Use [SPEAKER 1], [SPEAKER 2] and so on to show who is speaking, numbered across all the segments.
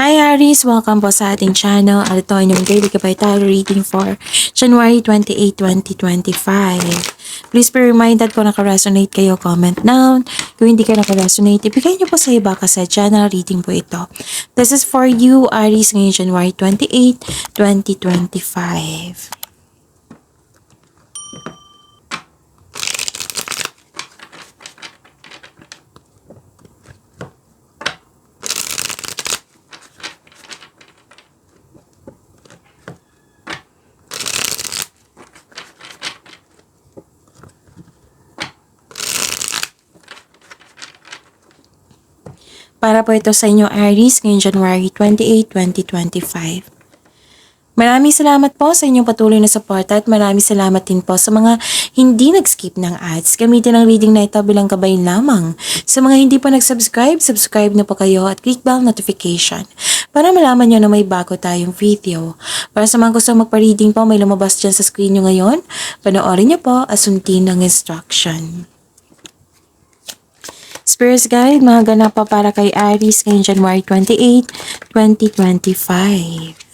[SPEAKER 1] Hi Aries! Welcome po sa ating channel. At ito ang inyong daily kabay-tarot reading for January 28, 2025. Please be reminded kung naka-resonate kayo, comment down. Kung hindi ka naka-resonate, ibigay niyo po sa iba kasi channel reading po ito. This is for you, Aries, ngayong January 28, 2025. Para po ito sa inyo, Aries, ngayong January 28, 2025. Maraming salamat po sa inyong patuloy na suporta at maraming salamat din po sa mga hindi nag-skip ng ads. Gamitin ang reading na ito bilang gabay lamang. Sa mga hindi pa nag-subscribe, subscribe na po kayo at click bell notification para malaman nyo na may bago tayong video. Para sa mga gusto magpa-reading po, may lumabas dyan sa screen nyo ngayon. Panoorin nyo po at sundin ng instruction. Spirit Guide, mga ganap pa para kay Aries ngayong January 28, 2025.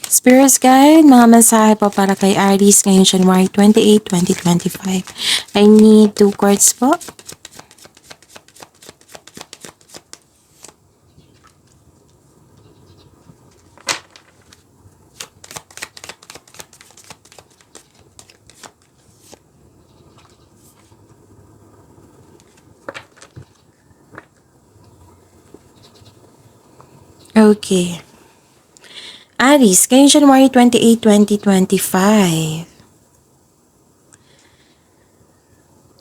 [SPEAKER 1] Spirit Guide, mga mensahe po para kay Aries ngayong January 28, 2025. I need 2 cards po. Okay. Aries, ngayong January 28, 2025.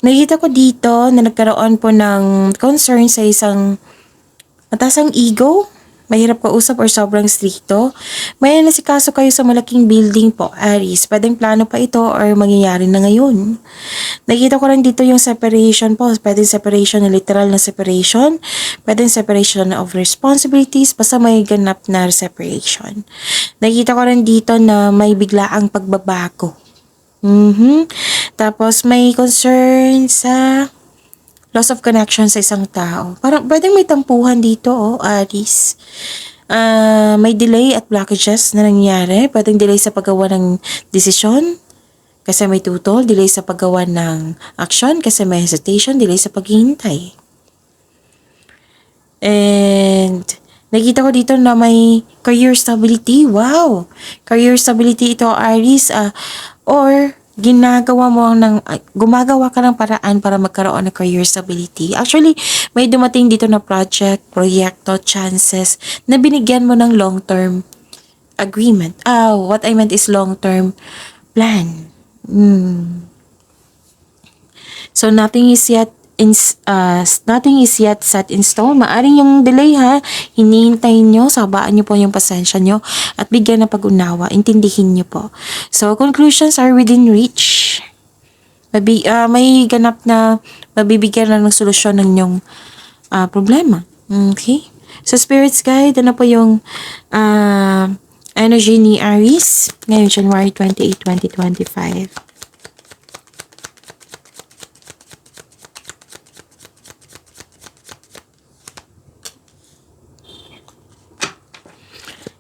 [SPEAKER 1] Nakita ko dito na nagkaroon po ng concern sa isang matasang ego. Mahirap kausap or sobrang stricto. May nasikaso kayo sa malaking building po, Aries. Pwedeng plano pa ito or mangyayari na ngayon. Nakita ko rin dito yung separation po. Pwedeng separation na literal na separation. Pwedeng separation of responsibilities. Basta may ganap na separation. Nakita ko rin dito na may biglaang pagbabago. Tapos may concern sa loss of connection sa isang tao. Parang pwedeng may tampuhan dito, Aries. May delay at blockages na nangyari. Pwedeng delay sa paggawa ng desisyon kasi may tutol. Delay sa paggawa ng action kasi may hesitation. Delay sa paghihintay. And nakita ko dito na may career stability. Wow! Career stability ito, Aries. Or gumagawa ka ng paraan para magkaroon ng career stability. Actually, may dumating dito na project, proyekto, chances na binigyan mo ng long-term agreement. What I meant is long-term plan. So, nothing is yet set in stone. Maaring yung delay hinihintayin nyo, sabaan nyo po yung pasensya nyo at bigyan ng pag-unawa, intindihin nyo po. So, conclusions are within reach. May ganap na mabibigyan na ng solusyon ng inyong problema. Okay? So, Spirits Guide, ano po yung energy ni Aries ngayong January 28, 2025?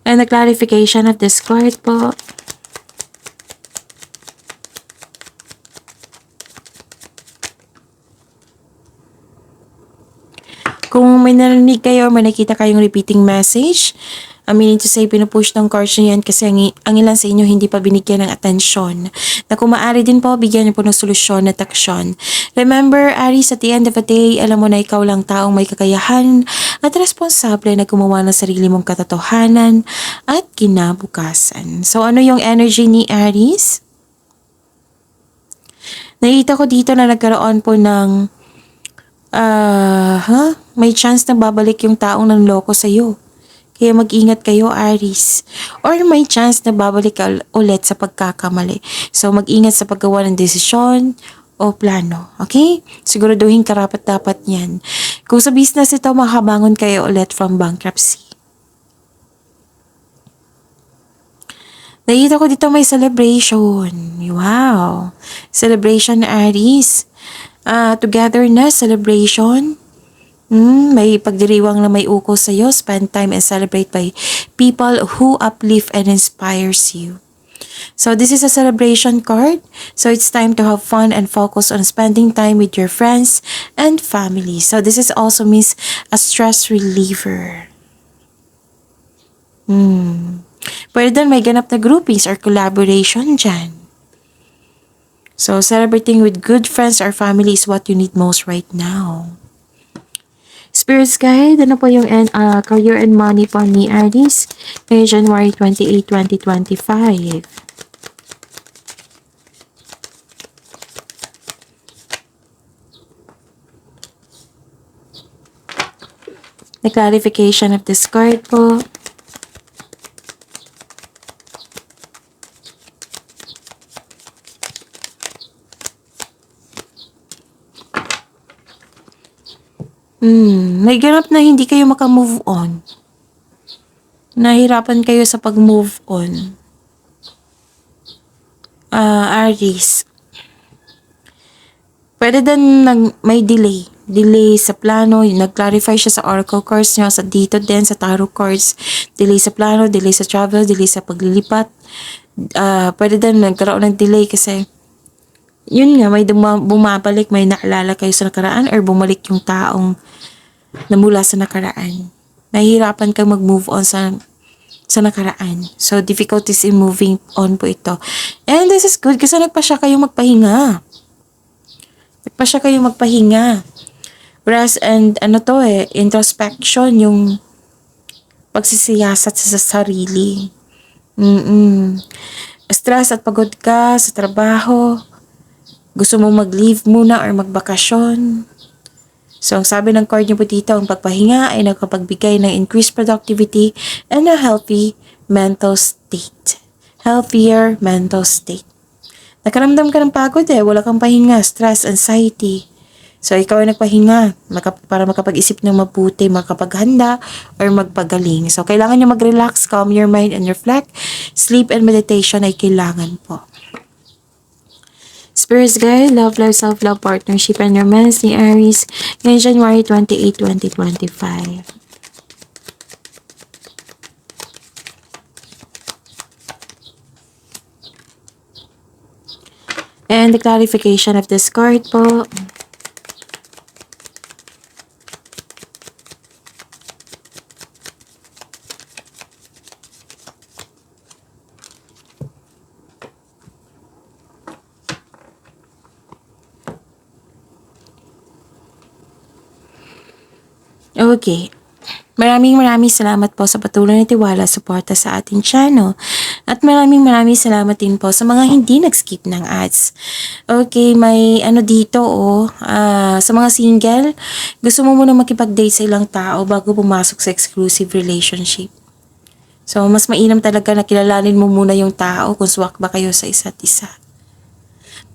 [SPEAKER 1] And the clarification of this card po. Kung may narinig kayo or may nakita kayong repeating message, meaning to say, pinupush ng cards nyo yan kasi ang ilan sa inyo hindi pa binigyan ng atensyon. Na kung maaari din po, bigyan nyo po ng solusyon at aksyon. Remember, Aries, at the end of the day, alam mo na ikaw lang taong may kakayahan at responsable na gumawa ng sarili mong katotohanan at kinabukasan. So, ano yung energy ni Aries? Nakita ko dito na nagkaroon po ng may chance na babalik yung taong nanloko sa'yo. Kaya mag-ingat kayo, Aries. Or may chance na babalik ka ulit sa pagkakamali. So, mag-ingat sa paggawa ng desisyon o plano. Okay? Siguraduhin karapat-dapat yan. Kung sa business ito, makabangon kayo ulit from bankruptcy. Nakita ko dito may celebration. Wow! Celebration, Aries. Togetherness, celebration. May pagdiriwang na may ukol sa'yo. Spend time and celebrate by people who uplift and inspires you. So this is a celebration card. So it's time to have fun and focus on spending time with your friends and family. So this is also means a stress reliever. Pwede din may ganap na groupings or collaboration dyan. So celebrating with good friends or family is what you need most right now. Spirits guide, ano po yung career and money po ni Aries ngayong January 28, 2025. The clarification of this card po. May ganap na hindi kayo makamove on. Nahirapan kayo sa pag-move on. Aries. Pwede din may delay. Delay sa plano. Nag-clarify siya sa oracle cards niya. Sa dito din, sa tarot cards. Delay sa plano, delay sa travel, delay sa paglilipat. Pwede din nagkaroon ng delay kasi yun nga, may bumabalik, may naalala kayo sa nakaraan or bumalik yung taong namula sa nakaraan. Nahihirapan kang mag-move on sa nakaraan. So, difficulties in moving on po ito. And this is good kasi nagpasya kayong magpahinga. Rest and introspection, yung pagsisiyasat sa sarili. Stress at pagod ka sa trabaho. Gusto mong mag-leave muna or magbakasyon. So, ang sabi ng card niyo po dito, ang pagpahinga ay nagkapagbigay ng increased productivity and a healthy mental state. Healthier mental state. Nakaramdam ka ng pagod wala kang pahinga, stress, anxiety. So, ikaw ay nagpahinga para makapag-isip ng mabuti, makapaghanda, or magpagaling. So, kailangan nyo mag-relax, calm your mind, and reflect. Sleep and meditation ay kailangan po. Spirits guide, love life, self-love, partnership, and romance ni Aries ngayong January 28, 2025. And the clarification of this card po. Okay. Maraming salamat po sa patuloy na tiwala, suporta sa ating channel. At maraming salamat din po sa mga hindi nag-skip ng ads. Okay, may dito sa mga single, gusto mo muna makipag-date sa ilang tao bago pumasok sa exclusive relationship. So, mas mainam talaga na kilalanin mo muna yung tao kung swak ba kayo sa isa't isa.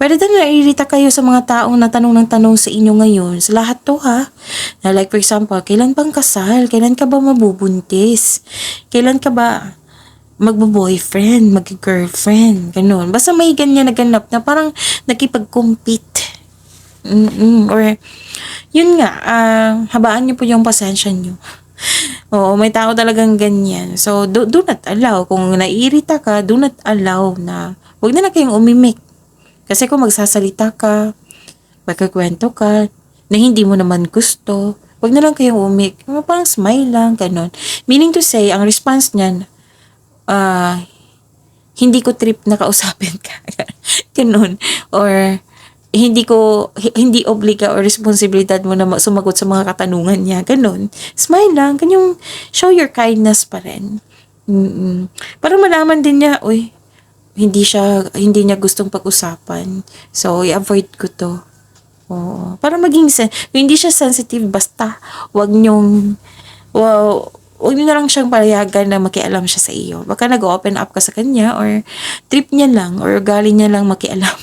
[SPEAKER 1] Pwede din naiirita kayo sa mga taong natanong ng tanong sa inyo ngayon. Sa lahat to Na like for example, kailan bang kasal? Kailan ka ba mabubuntis? Kailan ka ba magbo-boyfriend, mag-girlfriend? Ganun. Basta may ganyan na ganap na parang nakipag-compete. Or, yun nga, habaan niyo po yung pasensya niyo. Oo, may tao talagang ganyan. So, do not allow. Kung naiirita ka, do not allow na huwag na kayong umimik. Kasi kung magsasalita ka, magkakwento ka, na hindi mo naman gusto, wag na lang kayong parang smile lang, ganon. Meaning to say, ang response niyan, hindi ko trip na kausapin ka. Ganon. Or, hindi obliga o responsibilidad mo na sumagot sa mga katanungan niya. Ganon. Smile lang. Show your kindness pa rin. Para malaman din niya, hindi niya gustong pag-usapan. So, i-avoid ko to. Oo. Para maging, kung hindi siya sensitive, basta, wag niyong, wag niyo na lang siyang payagan na makialam siya sa iyo. Baka nag-open up ka sa kanya, or trip niya lang, or galing niya lang makialam.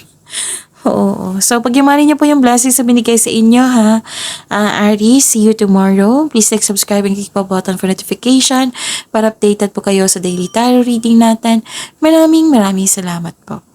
[SPEAKER 1] Oo. So, pagyamanin niyo po yung blessings na binigay sa inyo, ha? Aries, see you tomorrow. Please like, subscribe, and click pa button for notification para updated po kayo sa daily tarot reading natin. Maraming salamat po.